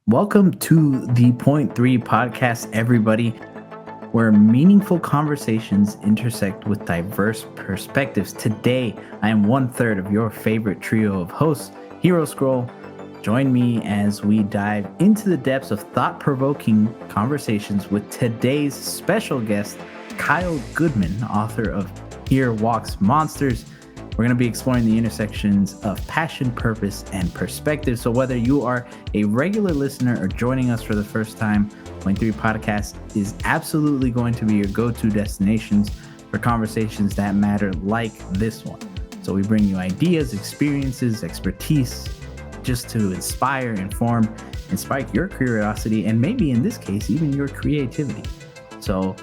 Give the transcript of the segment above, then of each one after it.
Welcome to the Point 3 Podcast, everybody, where meaningful conversations intersect with diverse perspectives. Today, I am one third of your favorite trio of hosts, Hero Scroll. Join me as we dive into the depths of thought provoking conversations with today's special guest, Kyle Goodman, author of Here Walks Monsters. We're going to be exploring the intersections of passion, purpose, and perspective. So, whether you are a regular listener or joining us for the first time, Point3 Podcast is absolutely going to be your go to destinations for conversations that matter, like this one. So, we bring you ideas, experiences, expertise, just to inspire, inform, and spark your curiosity, and maybe in this case, even your creativity. So,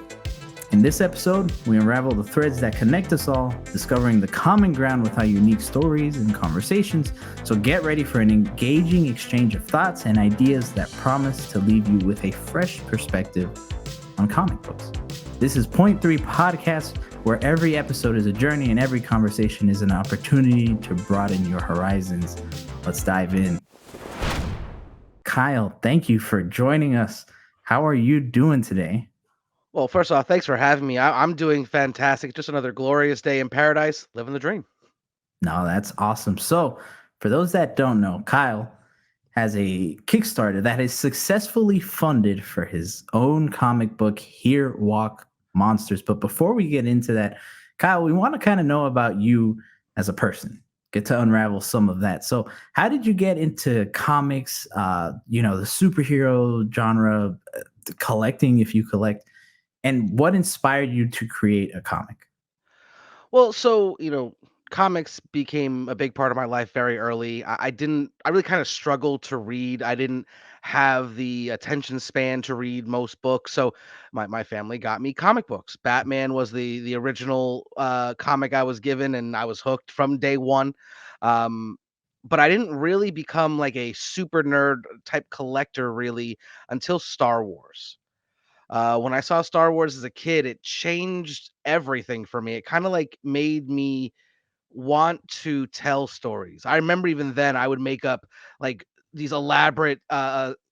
in this episode, we unravel the threads that connect us all, discovering the common ground with our unique stories and conversations. So get ready for an engaging exchange of thoughts and ideas that promise to leave you with a fresh perspective on comic books. This is Point3 Podcast, where every episode is a journey and every conversation is an opportunity to broaden your horizons. Let's dive in. Kyle, thank you for joining us. How are you doing today? Well, first off, thanks for having me. I'm doing fantastic. Just another glorious day in paradise, living the dream. No, that's awesome. So, for those that don't know, Kyle has a Kickstarter that is successfully funded for his own comic book, Here Walk Monsters. But before we get into that, Kyle, we want to kind of know about you as a person, get to unravel some of that. So, how did you get into comics, the superhero genre, collecting, if you collect, and what inspired you to create a comic? Well, comics became a big part of my life very early. I really kind of struggled to read. I didn't have the attention span to read most books. So my family got me comic books. Batman was the original comic I was given, and I was hooked from day one. Um, but I didn't really become like a super nerd type collector really until Star Wars. When I saw Star Wars as a kid, it changed everything for me. It kind of like made me want to tell stories. I remember even then I would make up like these elaborate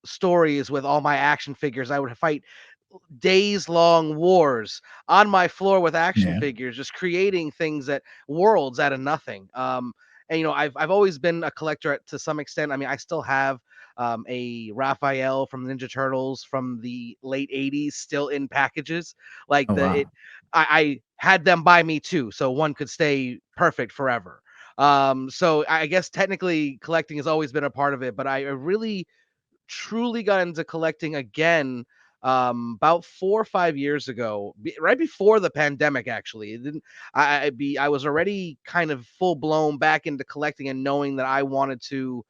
stories with all my action figures. I would fight days long wars on my floor with action Yeah. figures, just creating things that worlds out of nothing. And I've always been a collector to some extent. I mean, I still have a Raphael from Ninja Turtles from the late '80s still in packages. Like Oh, the wow. it, I had them by me too, so one could stay perfect forever. So I guess technically collecting has always been a part of it, but I really truly got into collecting again about 4 or 5 years ago, right before the pandemic. Actually, it didn't I was already kind of full blown back into collecting and knowing that I wanted to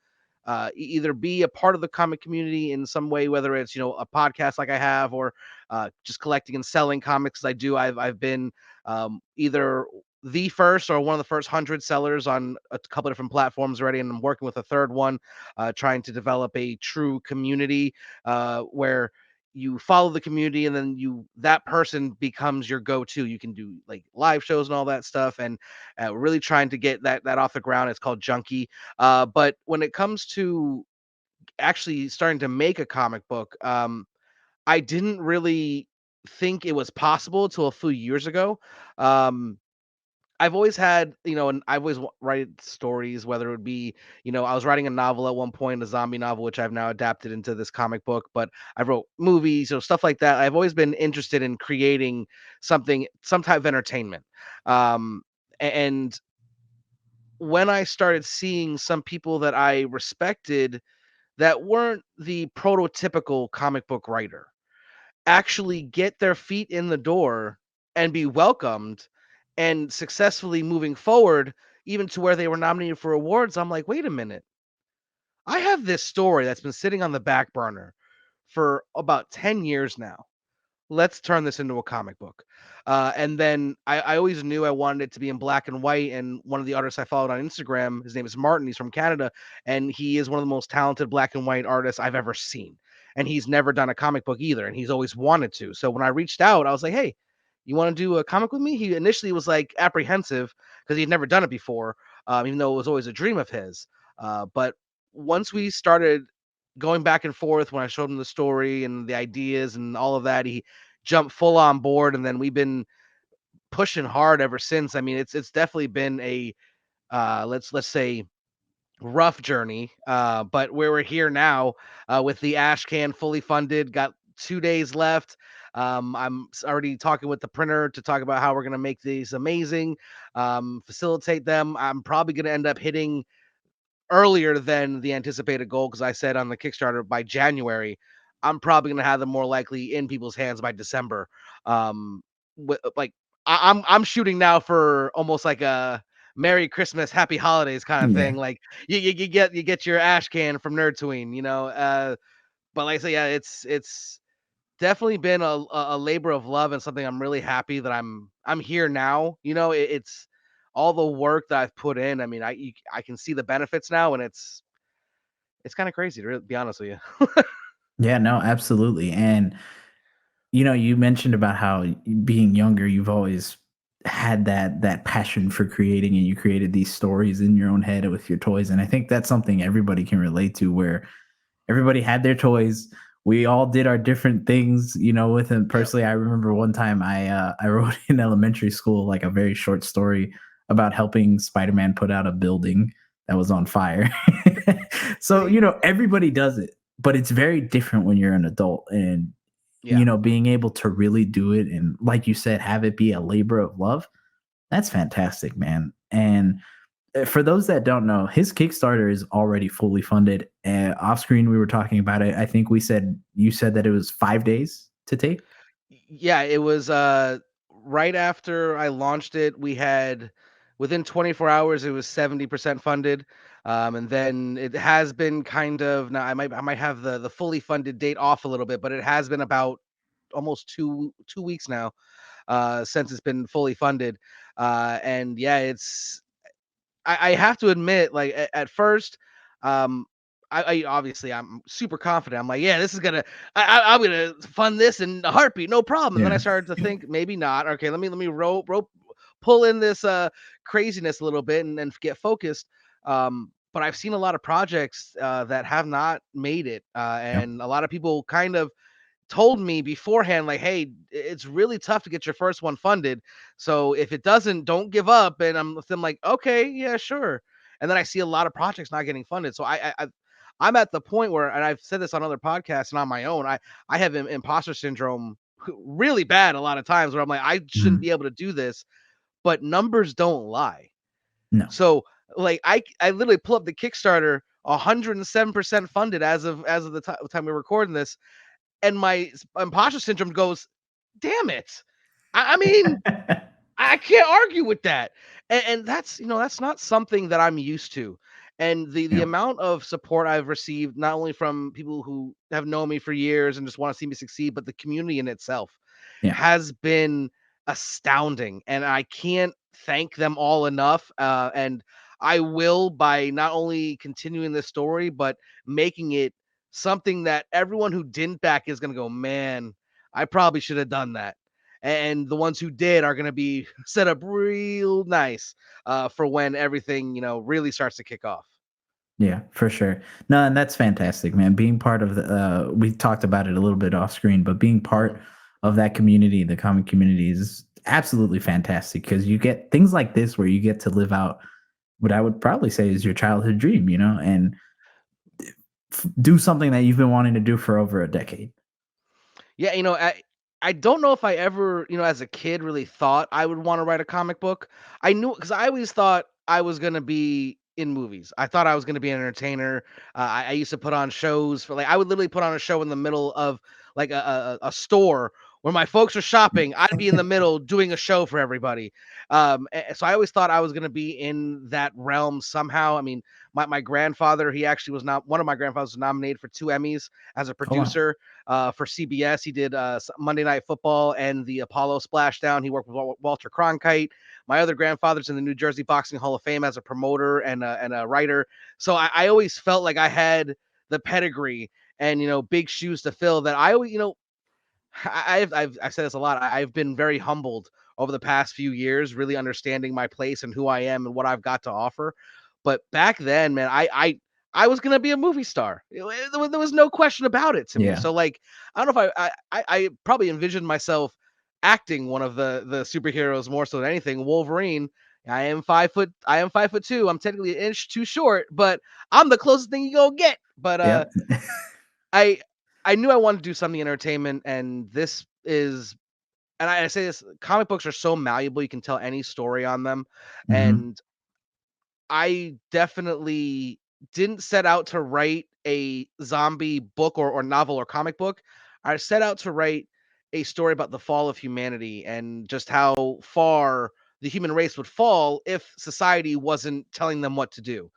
either be a part of the comic community in some way, whether it's a podcast like I have, or just collecting and selling comics as I do. I've been either the first or one of the first 100 sellers on a couple of different platforms already, and I'm working with a third one, trying to develop a true community where you follow the community, and then that person becomes your go-to. You can do like live shows and all that stuff, and really trying to get that off the ground. It's called Junkie. But when it comes to actually starting to make a comic book, I didn't really think it was possible until a few years ago. Um, I've always had, and I've always write stories, whether it would be, I was writing a novel at one point, a zombie novel, which I've now adapted into this comic book, but I wrote movies, stuff like that. I've always been interested in creating something, some type of entertainment. Um, and when I started seeing some people that I respected that weren't the prototypical comic book writer actually get their feet in the door and be welcomed and successfully moving forward, even to where they were nominated for awards, I'm like, wait a minute. I have this story that's been sitting on the back burner for about 10 years now. Let's turn this into a comic book. And then I always knew I wanted it to be in black and white. And one of the artists I followed on Instagram, his name is Martin. He's from Canada, and he is one of the most talented black and white artists I've ever seen. And he's never done a comic book either, and he's always wanted to. So when I reached out, I was like, "Hey, you want to do a comic with me?" He initially was like apprehensive because he'd never done it before, even though it was always a dream of his. But once we started going back and forth when I showed him the story and the ideas and all of that. He jumped full on board, and then we've been pushing hard ever since. I mean, it's definitely been a let's say rough journey, but where we're here now, with the ash can fully funded, got 2 days left. Already talking with the printer to talk about how we're going to make these amazing, facilitate them. I'm probably going to end up hitting earlier than the anticipated goal, because I said on the Kickstarter by January. I'm probably going to have them more likely in people's hands by December. Um, like I'm shooting now for almost like a Merry Christmas, Happy Holidays kind of Yeah. thing. Like you get your ash can from Nerdtween, you know. But like I say, yeah, it's definitely been a labor of love, and something I'm really happy that I'm here now. You know, it's all the work that I've put in. I mean, I can see the benefits now, and it's kind of crazy to be honest with you. Yeah, no, absolutely. And you mentioned about how being younger, you've always had that passion for creating, and you created these stories in your own head with your toys. And I think that's something everybody can relate to, where everybody had their toys. We all did our different things, with them. Yep. Personally, I remember one time I wrote in elementary school like a very short story about helping Spider-Man put out a building that was on fire. So, See? everybody does it, but it's very different when you're an adult, and Yeah. being able to really do it, and like you said, have it be a labor of love. That's fantastic, man. And for those that don't know, his Kickstarter is already fully funded. And off screen, we were talking about it. I think you said that it was 5 days to take. Yeah, it was right after I launched it, we had within 24 hours it was 70% funded. And then it has been kind of, now I might have the fully funded date off a little bit, but it has been about almost 2 weeks now, since it's been fully funded. And yeah, I have to admit, like at first, um, I obviously I'm super confident. I'm like, yeah, this is gonna, I'm gonna fund this in a heartbeat, no problem. And then I Yeah. started to think maybe not. Okay, let me rope pull in this craziness a little bit, and get focused. But I've seen a lot of projects that have not made it, Yeah. and a lot of people kind of told me beforehand, like, hey, it's really tough to get your first one funded. So if it doesn't, don't give up. And I'm like, okay, yeah, sure. And then I see a lot of projects not getting funded. So I'm at the point where, and I've said this on other podcasts and on my own, I have imposter syndrome really bad a lot of times, where I'm like, I shouldn't Mhm. be able to do this, but numbers don't lie. No. So like I literally pull up the Kickstarter, 107% funded as of the time we're recording this, and my imposter syndrome goes, "Damn it!" I mean, I can't argue with that, and that's, that's not something that I'm used to. And the Yeah. amount of support I've received, not only from people who have known me for years and just want to see me succeed, but the community in itself Yeah. has been astounding, and I can't thank them all enough. And I will, by not only continuing this story, but making it something that everyone who didn't back is going to go, man, I probably should have done that. And the ones who did are going to be set up real nice, for when everything, really starts to kick off. Yeah, for sure. No, and that's fantastic, man. Being part of we talked about it a little bit off screen, but being Mhm. part of that community, the comic community, is absolutely fantastic, because you get things like this where you get to live out what I would probably say is your childhood dream, and do something that you've been wanting to do for over a decade. Yeah, I don't know if I ever, as a kid, really thought I would want to write a comic book. I knew, because I always thought I was gonna be in movies. I thought I was gonna be an entertainer. I used to put on shows for, like, I would literally put on a show in the middle of like a store where my folks are shopping. I'd be in the middle doing a show for everybody. So I always thought I was gonna be in that realm somehow. I mean, my grandfather, he actually was not one of my grandfathers was nominated for 2 Emmys as a Oh wow. producer, for CBS. He did Monday Night Football and the Apollo Splashdown. He worked with Walter Cronkite. My other grandfather's in the New Jersey Boxing Hall of Fame as a promoter and a writer. So I always felt like I had the pedigree and, big shoes to fill. That I always, I've said this a lot. I've been very humbled over the past few years, really understanding my place and who I am and what I've got to offer. But back then, man, I was gonna be a movie star. There was no question about it to me. Yeah. So like, I don't know if I probably envisioned myself acting one of the superheroes more so than anything. Wolverine. I am 5 foot. I am 5'2". I'm technically an inch too short, but I'm the closest thing you gonna get. But Yep. I I knew I wanted to do something entertainment, and this is. And I say this: comic books are so malleable. You can tell any story on them, Hmm. and I definitely didn't set out to write a zombie book or novel or comic book. I set out to write a story about the fall of humanity and just how far the human race would fall if society wasn't telling them what to do.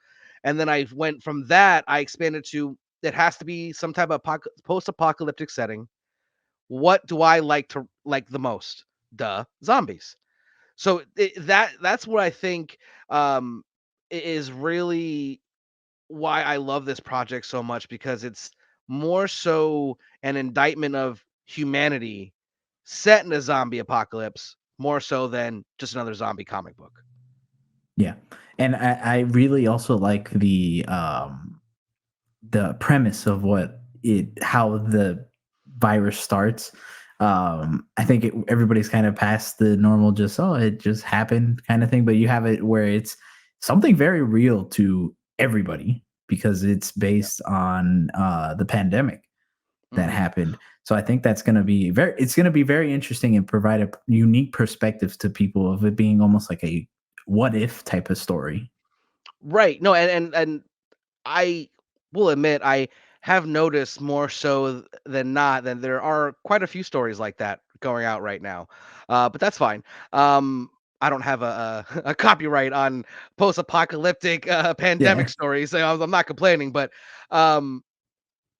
And then I went from that, I expanded to it has to be some type of post-apocalyptic setting. What do I like the most? Duh, zombies. So that's what I think um, is really why I love this project so much because it's more so an indictment of humanity set in a zombie apocalypse more so than just another zombie comic book. Yeah. And I really also like the premise of how the virus starts. I think everybody's kind of past the normal, just oh, it just happened kind of thing, but you have it where it's something very real to everybody because it's Yeah. based on the pandemic that Hmm. happened. So I think it's going to be very interesting and provide a unique perspective to people of it being almost like a what if type of story. Right. No, and I will admit I have noticed more so than not that there are quite a few stories like that going out right now. But that's fine. Um, I don't have a copyright on post-apocalyptic pandemic Yeah. stories, so I'm not complaining. But um,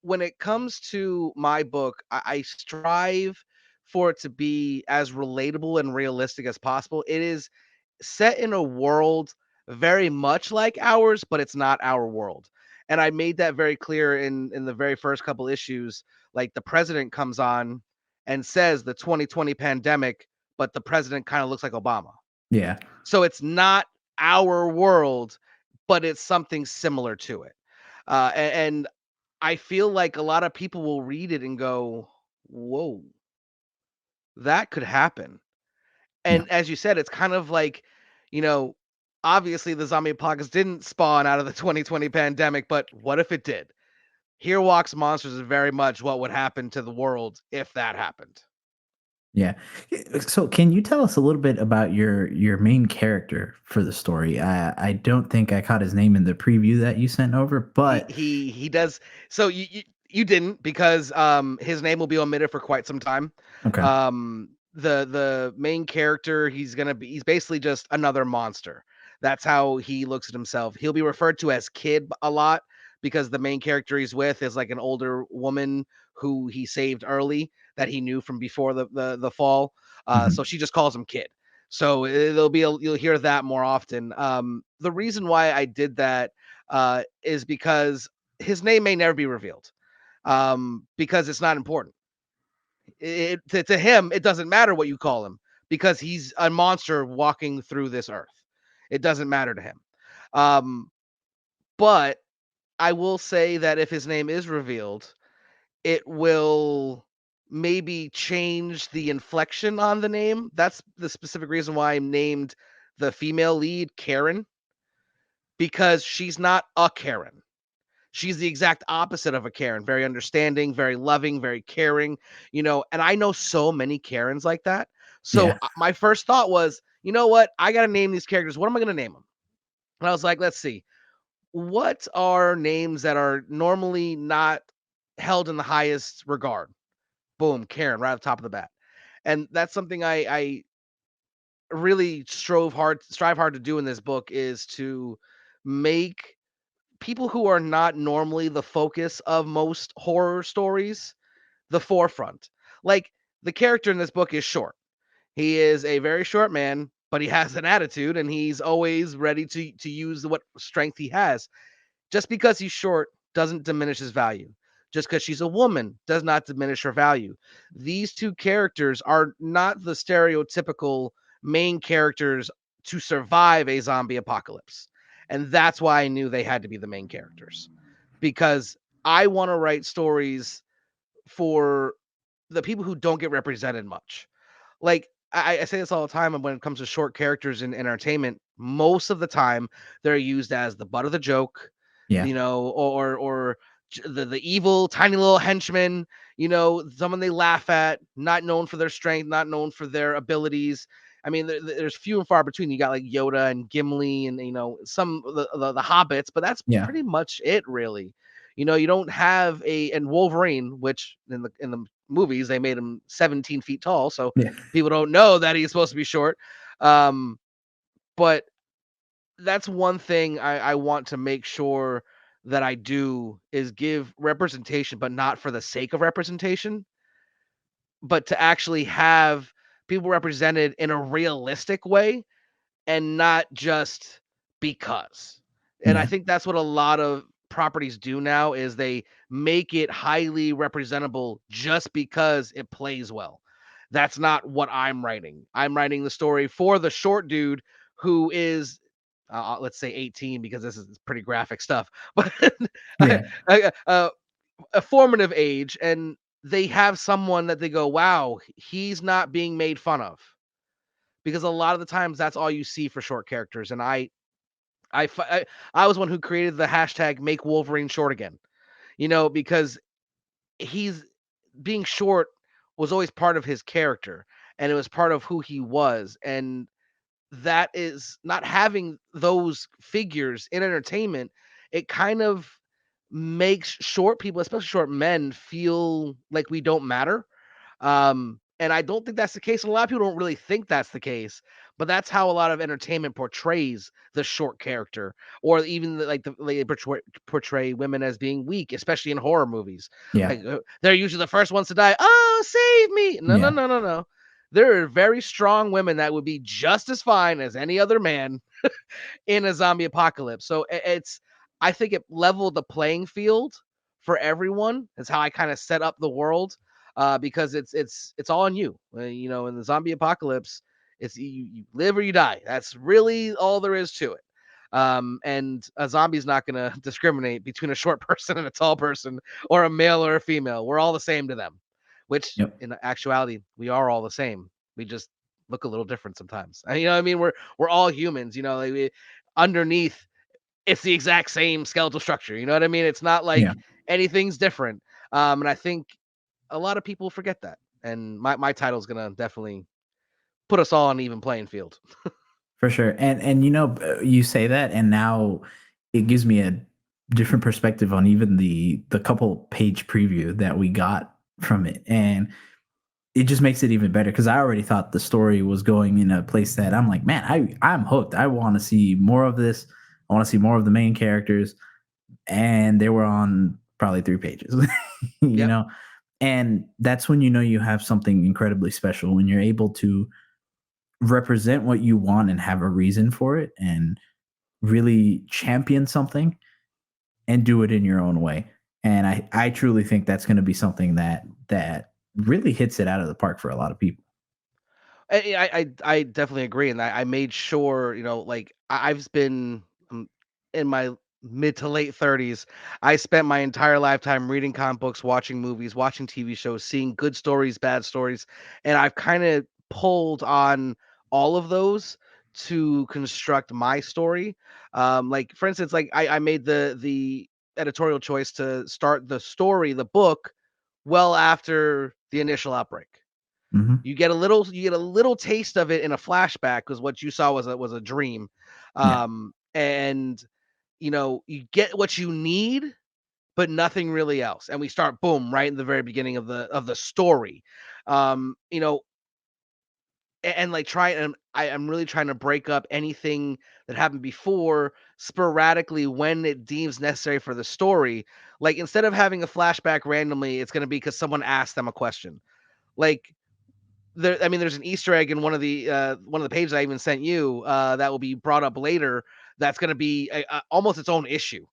when it comes to my book, I strive for it to be as relatable and realistic as possible. It is set in a world very much like ours, but it's not our world. And I made that very clear in the very first couple issues. Like the president comes on and says the 2020 pandemic, but the president kind of looks like Obama. Yeah. So it's not our world, but it's something similar to it. And I feel like a lot of people will read it and go, "Whoa, that could happen." Yeah. And as you said, it's kind of like, you know, obviously the zombie apocalypse didn't spawn out of the 2020 pandemic, but what if it did? Here Walks Monsters is very much what would happen to the world if that happened. Yeah. So, can you tell us a little bit about your main character for the story? I don't think I caught his name in the preview that you sent over, He but he he does. So you didn't because his name will be omitted for quite some time. okay. The main character he's basically just another monster. That's how he looks at himself. He'll be referred to as Kid a lot because the main character he's with is like an older woman who he saved early that he knew from before the fall. So Mhm. she just calls him Kid. So you'll hear that more often. The reason why I did that is because his name may never be revealed because it's not important. To him, it doesn't matter what you call him because he's a monster walking through this earth. It doesn't matter to him. Um, but I will say that if his name is revealed, it will maybe change the inflection on the name. That's the specific reason why I named the female lead Karen because she's not a Karen. She's the exact opposite of a Karen, very understanding, very loving, very caring, and I know so many Karens like that. So Yeah. my first thought was, you know what? I got to name these characters. What am I going to name them? And I was like, let's see. What are names that are normally not held in the highest regard? Boom, Karen, right at the top of the bat. And that's something I really strive hard to do in this book is to make people who are not normally the focus of most horror stories the forefront. Like the character in this book is short. He is a very short man, but he has an attitude and he's always ready to use what strength he has. Just because he's short doesn't diminish his value. Just because she's a woman does not diminish her value. These two characters are not the stereotypical main characters to survive a zombie apocalypse. And that's why I knew they had to be the main characters. because I want to write stories for the people who don't get represented much. Like I say this all the time, and when it comes to short characters in entertainment, most of the time they're used as the butt of the joke, Yeah. or the evil tiny little henchman, someone they laugh at, not known for their strength, not known for their abilities. I mean, there's few and far between. You got like Yoda and Gimli, and some of the hobbits, but that's Yeah. pretty much it, really. You don't have and Wolverine, which in the movies they made him 17 feet tall, so Yeah. people don't know that he's supposed to be short. Um, but that's one thing I want to make sure that I do is give representation, but not for the sake of representation, but to actually have people represented in a realistic way and not just because. And I Yeah. think that's what a lot of properties do now is they make it highly representable just because it plays well. That's not what I'm writing. I'm writing the story for the short dude who is let's say 18 because this is pretty graphic stuff, but Yeah. a formative age, and they have someone that they go, wow, he's not being made fun of, because a lot of the times that's all you see for short characters. And I was one who created the hashtag make Wolverine short again, because he's being short was always part of his character, and it was part of who he was. And that is not having those figures in entertainment. It kind of makes short people, especially short men, feel like we don't matter. And I don't think that's the case. And a lot of people don't really think that's the case, but that's how a lot of entertainment portrays the short character, or even they portray women as being weak, especially in horror movies. Yeah. Like they're usually the first ones to die. Oh, save me! No, no, Yeah. no, no, no. There are very strong women that would be just as fine as any other man in a zombie apocalypse. So I think it leveled the playing field for everyone. Is how I kind of set up the world, because it's all on you. In the zombie apocalypse, it's you live or you die. That's really all there is to it. And a zombie's not going to discriminate between a short person and a tall person, or a male or a female. We're all the same to them, which Yep. in actuality, we are all the same. We just look a little different sometimes. And, what I mean? We're all humans, underneath it's the exact same skeletal structure. You know what I mean? It's not Yeah. like anything's different. And I think a lot of people forget that. And my title is gonna definitely put us all on an even playing field. For sure. And you say that, and now it gives me a different perspective on even the couple page preview that we got from it. And it just makes it even better because I already thought the story was going in a place that I'm like, man, I'm hooked. I want to see more of this. I want to see more of the main characters. And they were on probably 3 pages, you Yep. know? And that's when you have something incredibly special, when you're able to represent what you want and have a reason for it and really champion something and do it in your own way. And I truly think that's going to be something that really hits it out of the park for a lot of people. I definitely agree, and I made sure, like I've been in my mid to late 30s. I spent my entire lifetime reading comic books, watching movies, watching TV shows, seeing good stories, bad stories, and I've kind of pulled on all of those to construct my story. Like for instance, like I made the editorial choice to start the story, the book, well after the initial outbreak. Hmm. You get a little taste of it in a flashback because what you saw was a dream. Yeah. And you get what you need, but nothing really else. And we start boom right in the very beginning of the story. Um, you know, and like try and I'm really trying to break up anything that happened before sporadically when it deems necessary for the story. Like instead of having a flashback randomly, it's gonna be because someone asked them a question. Like there's an Easter egg in one of the pages I even sent you that will be brought up later. That's going to be almost its own issue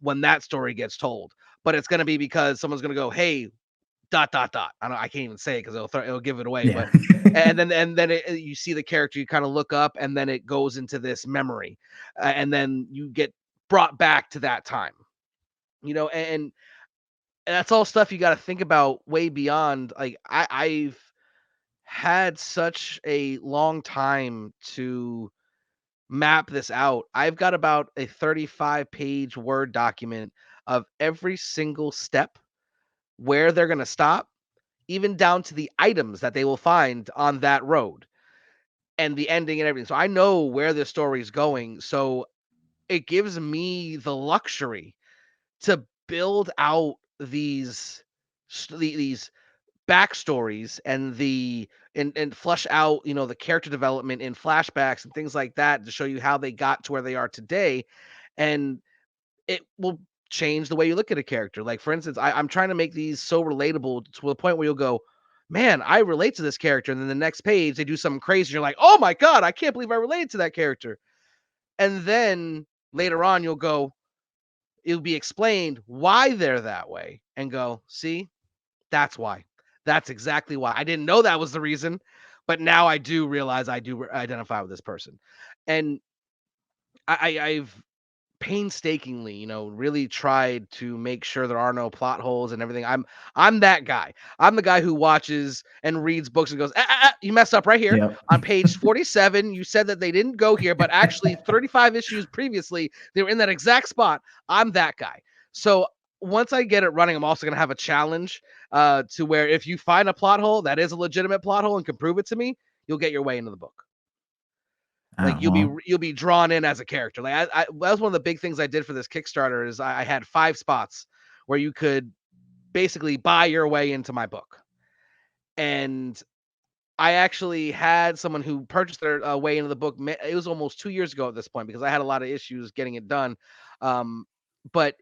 when that story gets told. But it's going to be because someone's going to go, "Hey, dot dot dot." I can't even say it because it'll give it away. Yeah. But and then you see the character, you kind of look up, and then it goes into this memory, and then you get brought back to that time. and that's all stuff you got to think about way beyond. Like I've had such a long time to map this out. I've got about a 35-page Word document of every single step, where they're going to stop, even down to the items that they will find on that road and the ending and everything. So I know where the story is going. So it gives me the luxury to build out these backstories and flush out, the character development in flashbacks and things like that to show you how they got to where they are today. And it will change the way you look at a character. Like, for instance, I'm trying to make these so relatable to the point where you'll go, man, I relate to this character. And then the next page, they do something crazy. You're like, oh my God, I can't believe I related to that character. And then later on, it'll be explained why they're that way and go, see, that's why. That's exactly why. I didn't know that was the reason, but now I do realize I do identify with this person. And I've painstakingly, really tried to make sure there are no plot holes and everything. I'm that guy. I'm the guy who watches and reads books and goes, you messed up right here. Yep. On page 47, you said that they didn't go here, but actually 35 issues previously, they were in that exact spot. I'm that guy. So once I get it running, I'm also going to have a challenge to where if you find a plot hole that is a legitimate plot hole and can prove it to me, you'll get your way into the book. Like you'll be drawn in as a character. Like that was one of the big things I did for this Kickstarter is I had 5 spots where you could basically buy your way into my book. And I actually had someone who purchased their way into the book. It was almost 2 years ago at this point because I had a lot of issues getting it done. But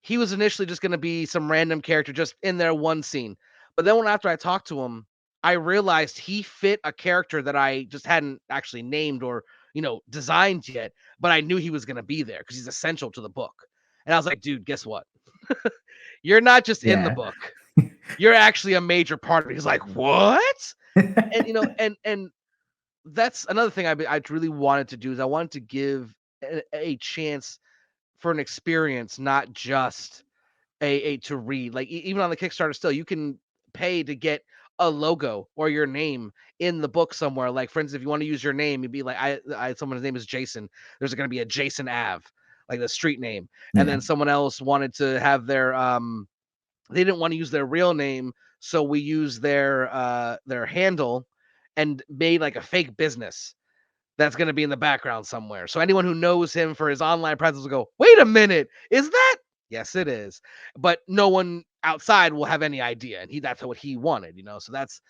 he was initially just going to be some random character just in there one scene. But then after I talked to him, I realized he fit a character that I just hadn't actually named or, designed yet, but I knew he was going to be there because he's essential to the book. And I was like, dude, guess what? You're not just in the book. You're actually a major part of it. He's like, what? And that's another thing I really wanted to do is I wanted to give a chance for an experience, not just a to read. Like even on the Kickstarter, still you can pay to get a logo or your name in the book somewhere. Like, for instance, if you want to use your name, you'd be like, someone's name is Jason. There's going to be a Jason Ave, like the street name. And then someone else wanted to have their they didn't want to use their real name, so we used their handle and made like a fake business that's going to be in the background somewhere. So anyone who knows him for his online presence will go, wait a minute, is that? Yes, it is. But no one outside will have any idea. And that's what he wanted, So that's,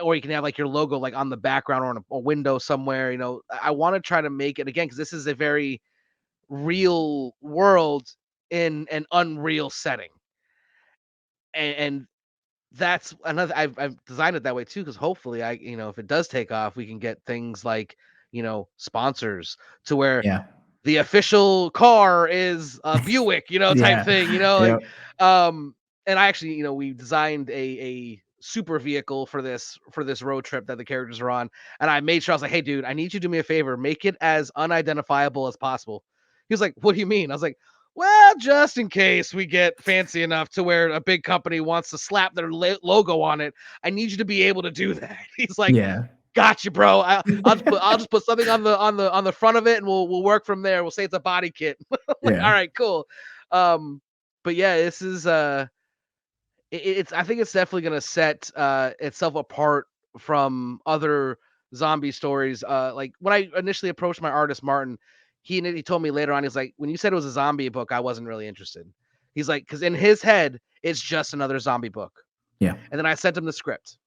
or you can have like your logo like on the background or on a window somewhere, I want to try to make it again, because this is a very real world in an unreal setting. And that's another, I've designed it that way too, because hopefully if it does take off, we can get things like, sponsors to where the official car is a Buick, type thing, and I actually, we designed a super vehicle for this road trip that the characters are on. And I made sure, I was like, hey dude, I need you to do me a favor, make it as unidentifiable as possible. He was like, what do you mean? I was like, well, just in case we get fancy enough to where a big company wants to slap their logo on it, I need you to be able to do that. He's like, gotcha, bro. I'll just put something on the front of it, and we'll work from there. We'll say it's a body kit. Like, all right, cool. But yeah, this is it's I think it's definitely gonna set itself apart from other zombie stories. Like when I initially approached my artist Martin, he told me later on, he's like, when you said it was a zombie book, I wasn't really interested. He's like, because in his head, it's just another zombie book. Yeah. And then I sent him the script,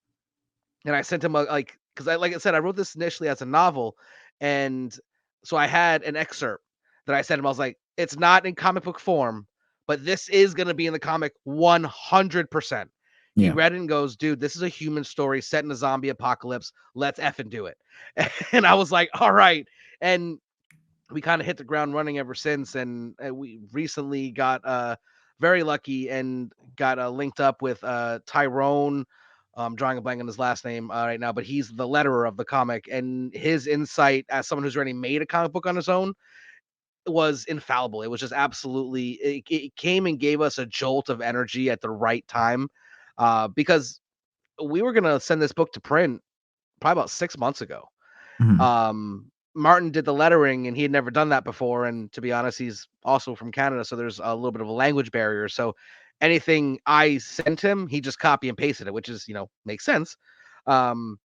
and I sent him because like I said, I wrote this initially as a novel, and so I had an excerpt that I sent him. I was like, it's not in comic book form, but this is going to be in the comic 100%. He read it and goes, dude, this is a human story set in a zombie apocalypse. Let's effing do it. And I was like, all right. And we kind of hit the ground running ever since. And we recently got very lucky and got linked up with Tyrone. I'm drawing a blank on his last name right now, but he's the letterer of the comic, and his insight as someone who's already made a comic book on his own was infallible. It was just absolutely, it came and gave us a jolt of energy at the right time, because we were gonna send this book to print probably about 6 months ago. Mhm. Martin did the lettering, and he had never done that before. And to be honest, he's also from Canada, so there's a little bit of a language barrier. So anything I sent him, he just copy and pasted it, which is, makes sense. Um,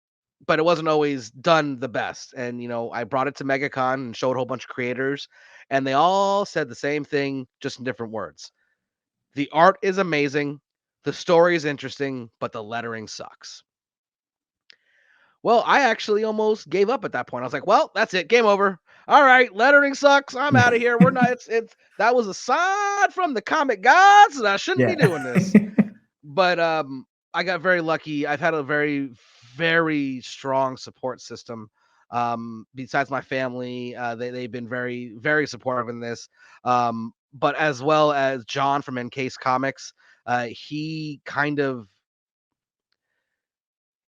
but it wasn't always done the best. And I brought it to MegaCon and showed a whole bunch of creators, and they all said the same thing, just in different words. The art is amazing, the story is interesting, but the lettering sucks. Well, I actually almost gave up at that point. I was like, "Well, that's it, game over. All right, lettering sucks. I'm out of here. We're not. It's that was a sign from the comic gods that I shouldn't be Yeah. doing this." But I got very lucky. I've had a very, very strong support system. Besides my family, they've been very, very supportive in this. But as well as John from Encase Comics, he kind of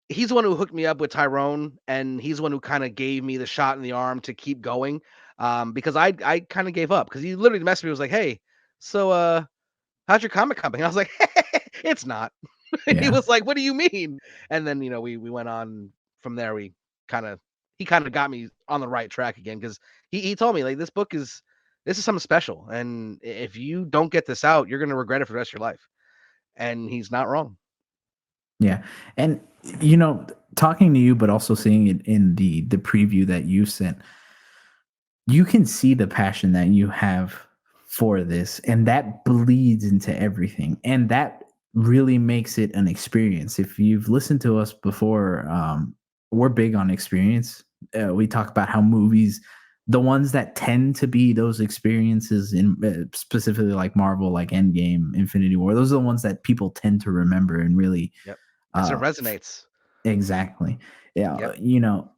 he's the one who hooked me up with Tyrone, and he's the one who kind of gave me the shot in the arm to keep going. Because I kind of gave up, because he literally messaged me, was like, "Hey, so how's your comic company?" I was like, "It's not." He Yeah. was like, "What do you mean?" And then we went on from there. Kind of he kind of got me on the right track again, because he told me, like, this is something special, and if you don't get this out, you're gonna regret it for the rest of your life. And he's not wrong. Yeah. And talking to you, but also seeing it in the preview that you sent, you can see the passion that you have for this, and that bleeds into everything. And that really makes it an experience. If you've listened to us before, we're big on experience. We talk about how movies, the ones that tend to be those experiences, in specifically like Marvel, like Endgame, Infinity War, those are the ones that people tend to remember and really Yep. Because it uh resonates. exactly. Yeah, Yep.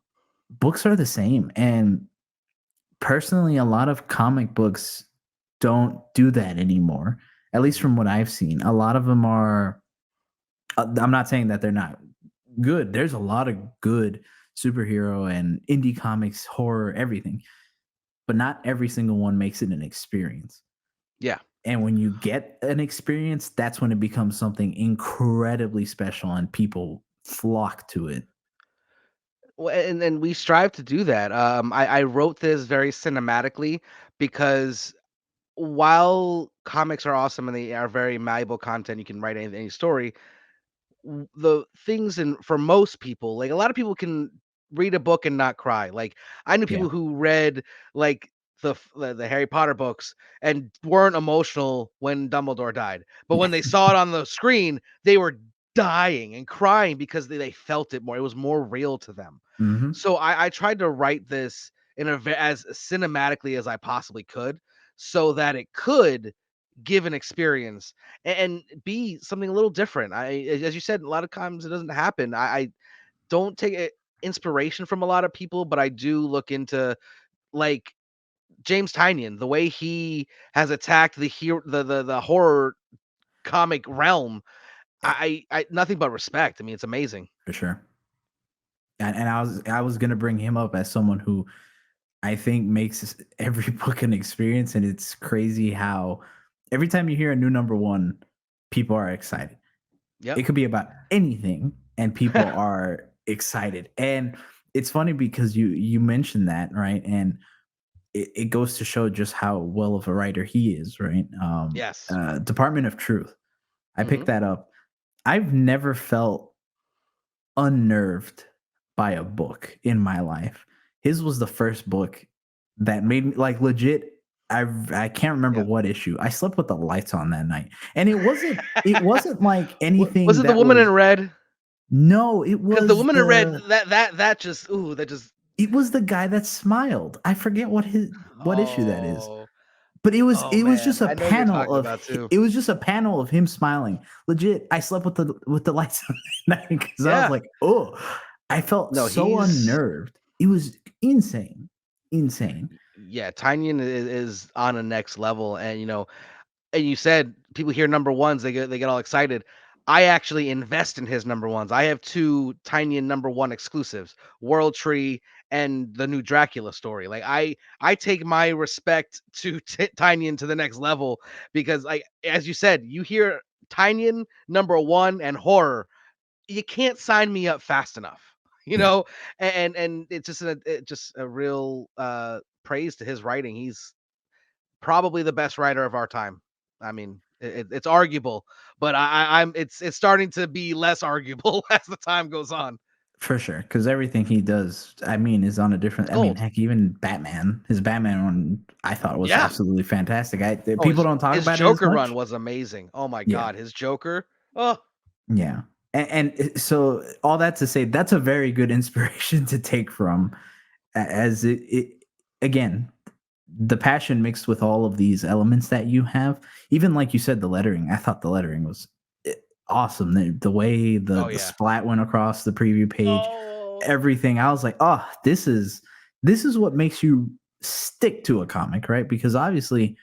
books are the same. And personally, a lot of comic books don't do that anymore, at least Mhm. from what I've seen. A lot of them are, I'm not saying that they're not good. There's a lot of good superhero and indie comics, horror, everything, but not every single one makes it an experience. Yeah. And when you get an experience, that's when it becomes something incredibly special and people flock to it. Well, and we strive to do that. I wrote this very cinematically, because while comics are awesome and they are very malleable content, you can write any story. The things, and for most people, like, a lot of people can read a book and not cry. Like, I knew Yeah. people who read, like, the Harry Potter books and weren't emotional when Dumbledore died, but Yeah. when they saw it on the screen, they were dying and crying because they felt it more. It was more real to them. Hmm. So I tried to write this in as cinematically as I possibly could, so that it could give an experience and be something a little different. As you said, a lot of times it doesn't happen. I don't take inspiration from a lot of people, but I do look into, like, James Tynion, the way he has attacked the hero, the horror comic realm. I nothing but respect. I mean, it's amazing. For sure. And I was gonna bring him up as someone who I think makes every book an experience, and it's crazy how every time you hear a new number one, people are excited. Yep. It could be about anything, and people are excited. And it's funny because you mentioned that, right? And it goes to show just how well of a writer he is, right? Yes. Department of Truth. I Hmm. picked that up. I've never felt unnerved by a book in my life. His was the first book that made me, like, legit. I can't remember Yep. what issue. I slept with the lights on that night, and it wasn't like Was anything it the that woman in was. red? No, Because the woman in red, that just, ooh, that just, it was the guy that smiled. I forget what issue that is. oh, But it was oh it was man, just a I know what you're panel talking of about too. it was just a panel of him smiling. Legit, I slept with the lights on that night because I was Yeah. like, "Oh," I felt No, so he's unnerved. It was insane, insane. yeah, Tynion is on a next level, and and you said people hear number ones, they get all excited. I actually invest in his number ones. I have two Tynion number one exclusives, World Tree and the new Dracula story. Like I take my respect to Tynion to the next level, because like as you said, you hear Tynion #1 and horror, you can't sign me up fast enough, you Yeah, know. And it's just a real praise to his writing. He's probably the best writer of our time. I mean, it's arguable, but I'm it's starting to be less arguable as the time goes on. for sure. Because everything he does, I mean, is on a It's different. I mean, gold. heck, even Batman, his Batman one, I thought was Yeah. absolutely fantastic. Oh, People don't talk his about it as Joker run much. was amazing. Oh my Yeah, god, his Joker. Oh, yeah. So all that to say, that's a very good inspiration to take from, as it again, the passion mixed with all of these elements that you have. Even like you said, the lettering. I thought the lettering was awesome. The way oh the yeah. splat went across the preview page, Oh, everything. I was like, oh, this is what makes you stick to a comic, right? Because obviously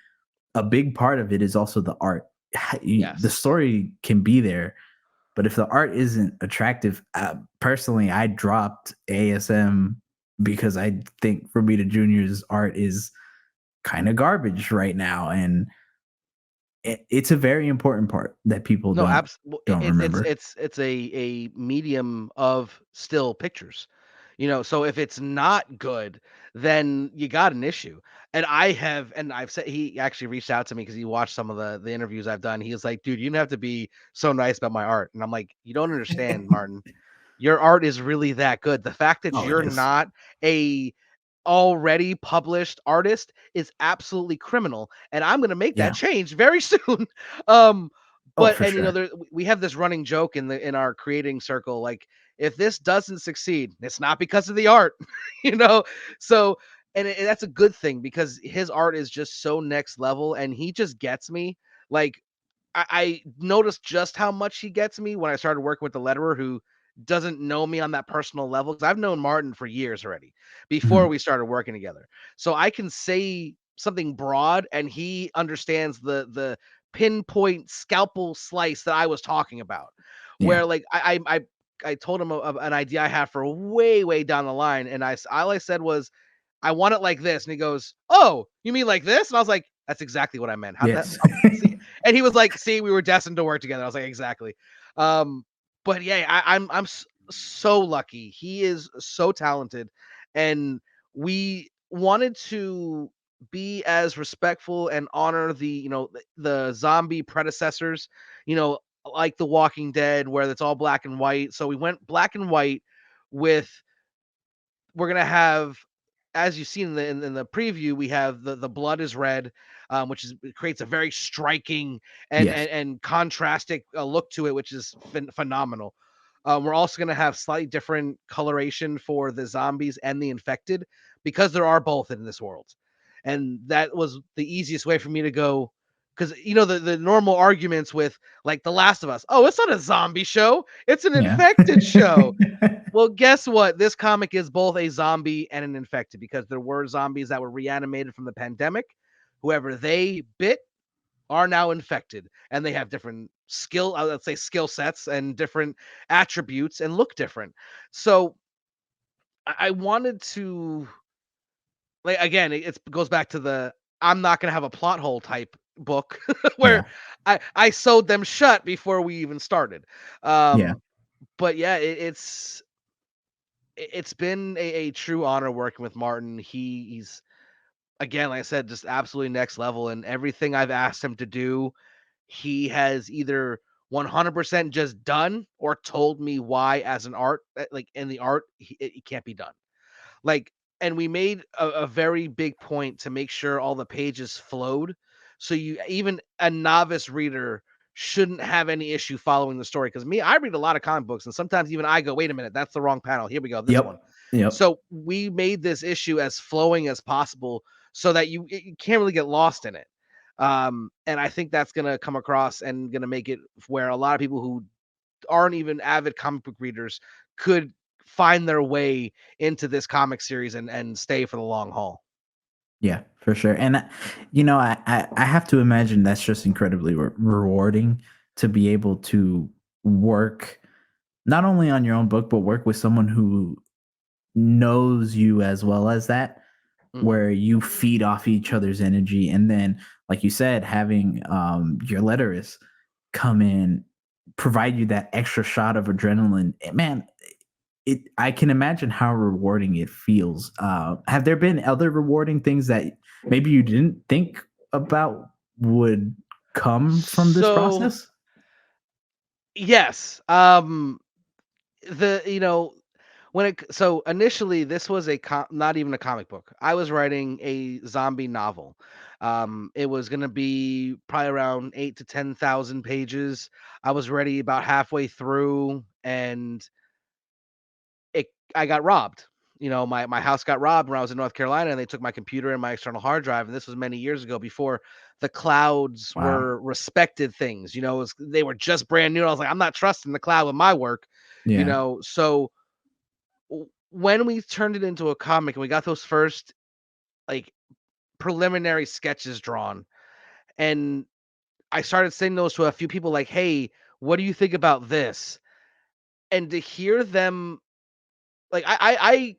a big part of it is also the art. The yes. story can be there, but if the art isn't attractive, personally, I dropped ASM because I think Romita Jr.'s art is kind of garbage right now, and it's a very important part that people No, don't remember. it's a medium of still pictures. You know, so if it's not good, then you got an issue. And I've said, he actually reached out to me because he watched some of the interviews I've done. He was like, "Dude, you didn't have to be so nice about my art." And I'm like, "You don't understand, Martin. Your art is really that good. The fact that Oh, it you're is. not a already published artist is absolutely criminal, and I'm gonna make that Yeah. change very soon." Um, Oh, but for and you know, sure. we have this running joke in our creating circle, like if this doesn't succeed, it's not because of the art, you know. So and that's a good thing because his art is just so next level, and he just gets me. Like I noticed just how much he gets me when I started working with the letterer who doesn't know me on that personal level. Because I've known Martin for years already before Mhm. we started working together. So I can say something broad and he understands the pinpoint scalpel slice that I was talking about. Yeah. Where like I told him an idea I had for way down the line, and all I said was, I want it like this. And he goes, "Oh, you mean like this?" And I was like, "That's exactly what I meant. How'd that Yes. see?" And he was like, "See, we were destined to work together." I was like, "Exactly." Um, but yeah, I'm so lucky. He is so talented, and we wanted to be as respectful and honor the zombie predecessors, you know, like The Walking Dead, where it's all black and white. So we went black and white with we're gonna have, as you've seen in the preview, we have the blood is red, which is it creates a very striking Yes. and contrastic look to it, which is phenomenal. We're also gonna have slightly different coloration for the zombies and the infected because there are both in this world, and that was the easiest way for me to go. Because you know the normal arguments with like The Last of Us, oh, it's not a zombie show, it's an Yeah. infected show. Well, guess what? This comic is both a zombie and an infected because there were zombies that were reanimated from the pandemic. Whoever they bit are now infected, and they have different let's say skill sets and different attributes and look different. So I wanted to, like, again, it goes back to the I'm not gonna have a plot hole type book where Yeah. I sewed them shut before we even started. Yeah. Um, but yeah, it's been a true honor working with Martin. He's again, like I said, just absolutely next level. And everything I've asked him to do, he has either 100% just done or told me why, as an art, like in the art, it can't be done. Like, and we made a very big point to make sure all the pages flowed. So you even a novice reader shouldn't have any issue following the story. Because me, I read a lot of comic books, and sometimes even I go, wait a minute, that's the wrong panel. Here we go, this one. Yep. Yep. So we made this issue as flowing as possible so that you can't really get lost in it. And I think that's gonna come across and gonna make it where a lot of people who aren't even avid comic book readers could find their way into this comic series and stay for the long haul. Yeah, for sure. And I have to imagine that's just incredibly rewarding to be able to work not only on your own book, but work with someone who knows you as well as that, Mhm. where you feed off each other's energy. And then, like you said, having your letterist come in, provide you that extra shot of adrenaline. Man, I can imagine how rewarding it feels. Have there been other rewarding things that maybe you didn't think about would come from this So, process? yes, the you know, when it so initially this was not even a comic book. I was writing a zombie novel. It was gonna be probably around 8 to 10,000 pages. I was ready about halfway through, and it I got robbed. My house got robbed when I was in North Carolina, and they took my computer and my external hard drive. And this was many years ago, before the clouds Wow. were respected things. They were just brand new. I was like, I'm not trusting the cloud with my work. Yeah. So when we turned it into a comic and we got those first, like, preliminary sketches drawn, and I started sending those to a few people, like, hey, what do you think about this? And to hear them, like, I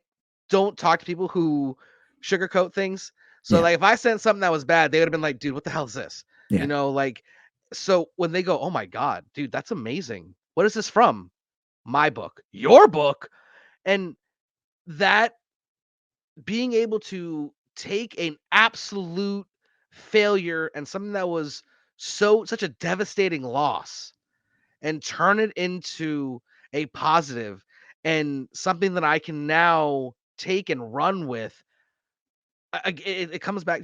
don't talk to people who sugarcoat things. So, Yeah. like, if I sent something that was bad, they would have been like, dude, what the hell is this? Yeah. Like, so when they go, oh my God, dude, that's amazing. What is this from? My book, your book. And that, being able to take an absolute failure and something that was such a devastating loss, and turn it into a positive and something that I can now take and run with. It comes back,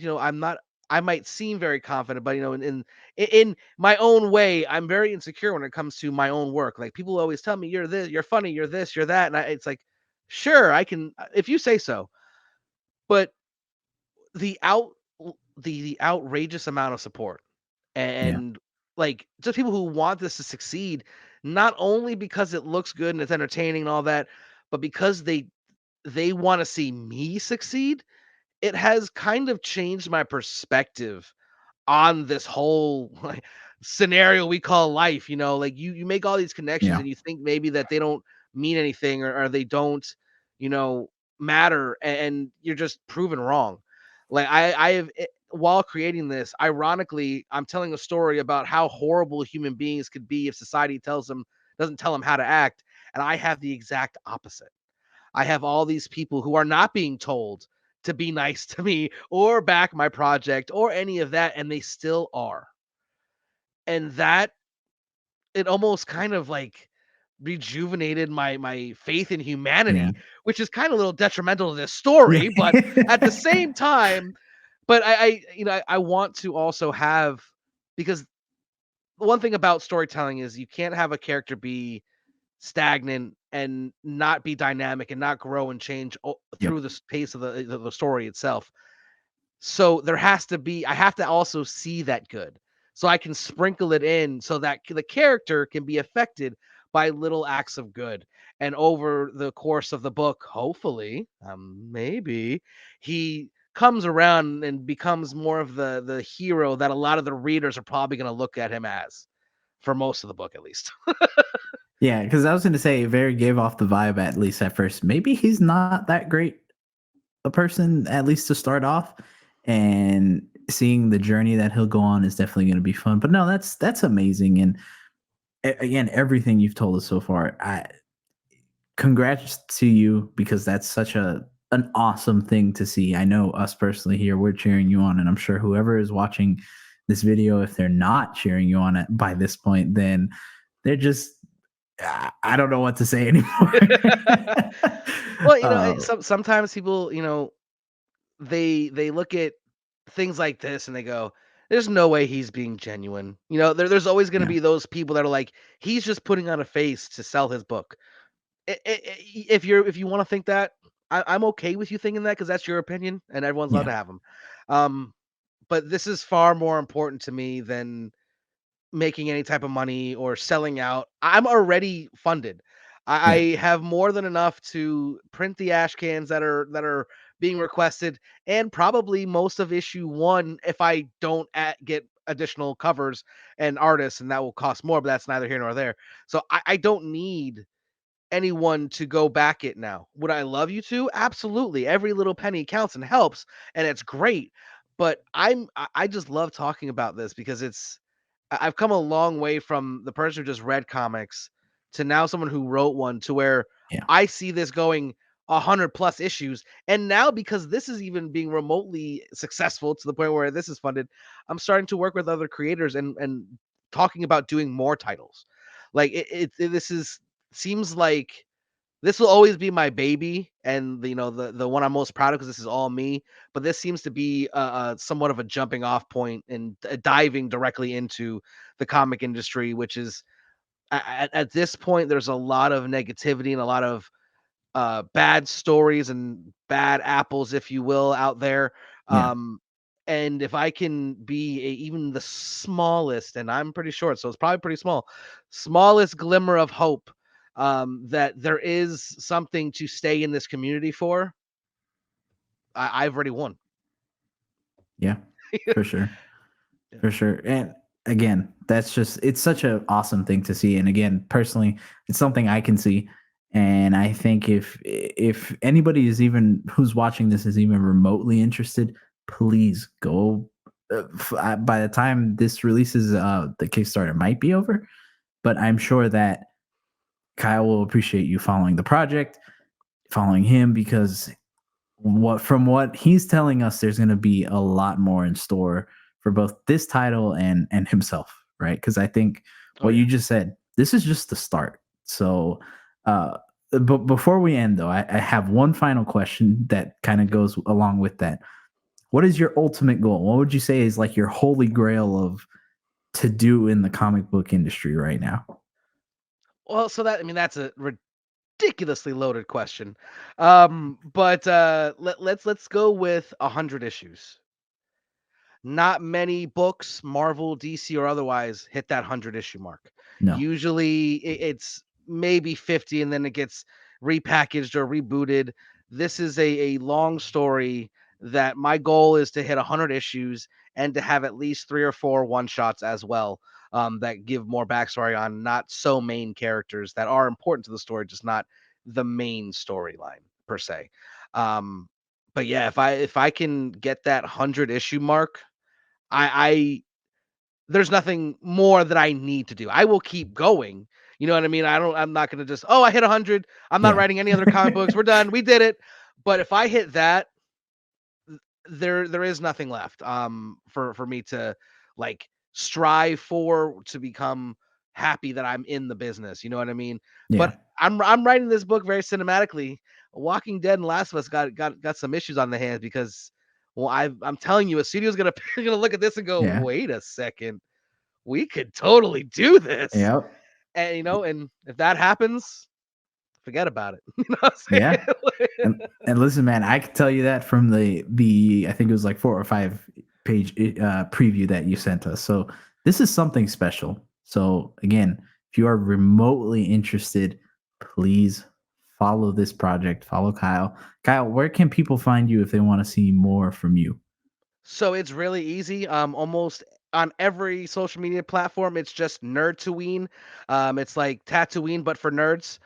I might seem very confident, but in my own way, I'm very insecure when it comes to my own work. Like, people always tell me, you're this, you're funny, you're this, you're that. And it's like, sure, I can, if you say so. But the out the outrageous amount of support, Yeah. and, like, just people who want this to succeed, not only because it looks good and it's entertaining and all that, but because they want to see me succeed. It has kind of changed my perspective on this whole, like, scenario we call life. Like, you make all these connections Yeah. and you think maybe that they don't mean anything, or they don't, you know, matter, and you're just proven wrong. Like, while creating this, ironically, I'm telling a story about how horrible human beings could be if society doesn't tell them how to act, and I have the exact opposite. I have all these people who are not being told to be nice to me or back my project or any of that, and they still are. And that, it almost kind of, like, rejuvenated my faith in Yeah. humanity, which is kind of a little detrimental to this story, but at the Yeah. same time, but I want to also have, because the one thing about storytelling is you can't have a character be stagnant and not be dynamic and not grow and change Yep. through the pace of the story itself. So I have to also see that good. So I can sprinkle it in so that the character can be affected by little acts of good. And over the course of the book, hopefully, maybe he comes around and becomes more of the hero that a lot of the readers are probably going to look at him as, for most of the book, at least. Yeah, because I was going to say, it very gave off the vibe, at least at first. Maybe he's not that great a person, at least to start off, and seeing the journey that he'll go on is definitely going to be fun. But no, that's amazing, and again, everything you've told us so far, I congrats to you, because that's such an awesome thing to see. I know us personally here, we're cheering you on, and I'm sure whoever is watching this video, if they're not cheering you on it by this point, then they're just I don't know what to say anymore. Well, uh, sometimes people, they look at things like this and they go, "There's no way he's being genuine." There's always going to yeah, be those people that are like, "He's just putting on a face to sell his book." If you want to think that, I'm okay with you thinking that, because that's your opinion and everyone's allowed yeah, to have them. Um, but this is far more important to me than making any type of money or selling out. I'm already funded. yeah, I have more than enough to print the ash cans that are being requested, and probably most of issue one if I don't get additional covers and artists, and that will cost more. But that's neither here nor there. So I don't need anyone to go back it now. Would I love you to? Absolutely. Every little penny counts and helps, and it's great. But I just love talking about this because I've come a long way from the person who just read comics to now someone who wrote one, to where Yeah. I see this going 100+ issues. And now, because this is even being remotely successful to the point where this is funded, I'm starting to work with other creators and talking about doing more titles. Like this is seems like this will always be my baby, and the one I'm most proud of, because this is all me. But this seems to be somewhat of a jumping off point and diving directly into the comic industry, which is at this point there's a lot of negativity and a lot of bad stories and bad apples, if you will, out there. Yeah. Um, and if I can be even the smallest, and I'm pretty short, so it's probably pretty small, smallest glimmer of hope, that there is something to stay in this community for, I've already won. Yeah. For sure. Yeah. For sure. And again, that's just, it's such an awesome thing to see. And again, personally, it's something I can see. And I think if anybody is even who's watching this is even remotely interested, please go. By the time this releases, the Kickstarter might be over, but I'm sure that Kyle will appreciate you following the project, following him, because what he's telling us, there's going to be a lot more in store for both this title and himself, right? Because I think Oh what you yeah. just said, this is just the start. So but before we end, though, I have one final question that kind of goes along with that. What is your ultimate goal? What would you say is like your holy grail of to do in the comic book industry right now? Well, so that's a ridiculously loaded question. But let's go with 100 issues. Not many books, Marvel, DC, or otherwise, hit that 100 issue mark. No. Usually it's maybe 50 and then it gets repackaged or rebooted. This is a long story that my goal is to hit 100 issues and to have at least 3 or 4 one shots as well, that give more backstory on not so main characters that are important to the story, just not the main storyline per se. Um, but yeah, if I can get that 100 issue mark, I there's nothing more that I need to do. I will keep going. You know what I mean? I'm not gonna just, oh, I hit 100. I'm not Yeah. writing any other comic books. We're done. We did it. But if I hit that, there is nothing left for me to like strive for, to become happy that I'm in the business. You know what I mean? Yeah. But I'm writing this book very cinematically. Walking Dead and Last of Us got some issues on the hands because, well, I'm telling you, a studio's gonna gonna look at this and go, Yeah. wait a second, we could totally do this. Yep. And and if that happens, forget about it. You know what I'm Yeah. saying? And listen, man, I can tell you that from the I think it was like 4 or 5 page preview that you sent us. So this is something special. So again, if you are remotely interested, please follow this project. Follow Kyle. Kyle, where can people find you if they want to see more from you? So it's really easy. Almost on every social media platform, it's just Nerd to. It's like Tatooine, but for nerds.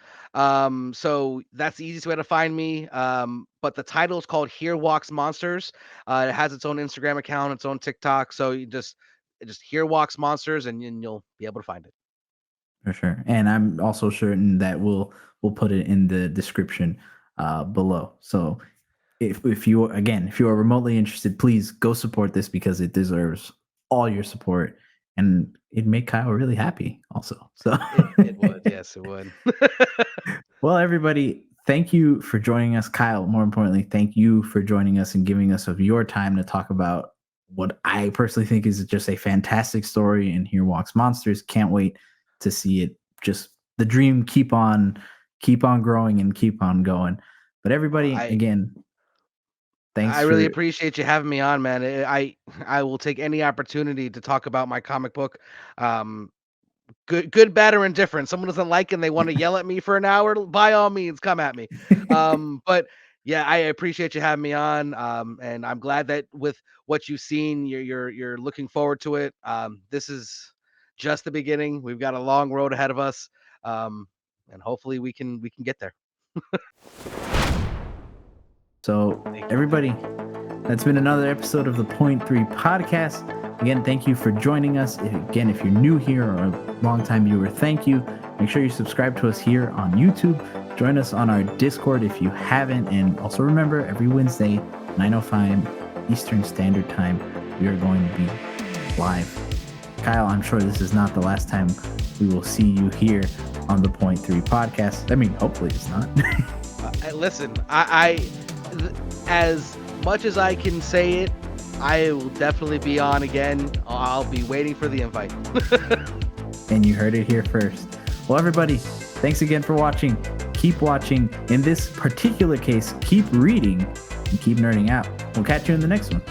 So that's the easiest way to find me. But the title is called Here Walks Monsters. It has its own Instagram account, its own TikTok. So you just Here Walks Monsters, and you'll be able to find it. For sure. And I'm also certain that we'll put it in the description below. So if you again if you are remotely interested, please go support this because it deserves all your support and it make Kyle really happy also. So It would, yes, it would. well, everybody, thank you for joining us. Kyle, more importantly, thank you for joining us and giving us of your time to talk about what I personally think is just a fantastic story. And Here Walks Monsters. Can't wait to see it. Just the dream keep on growing and keep on going. But Well, everybody, I again, I thanks really for appreciate you having me on, man. I will take any opportunity to talk about my comic book. Um, good, bad, or indifferent. Someone doesn't like it and they want to yell at me for an hour, by all means, come at me. But yeah, I appreciate you having me on. And I'm glad that with what you've seen, you're looking forward to it. This is just the beginning. We've got a long road ahead of us. Um, and hopefully we can get there. So everybody, that's been another episode of the Point3 Podcast. Again, thank you for joining us. Again, if you're new here or a longtime viewer, thank you. Make sure you subscribe to us here on YouTube. Join us on our Discord if you haven't. And also remember, every Wednesday, 9:05 Eastern Standard Time, we are going to be live. Kyle, I'm sure this is not the last time we will see you here on the Point3 Podcast. I mean, hopefully it's not. Listen, I as much as I can say it, I will definitely be on again. I'll be waiting for the invite. And you heard it here first. Well, everybody, thanks again for watching. Keep watching. In this particular case, keep reading and keep nerding out. We'll catch you in the next one.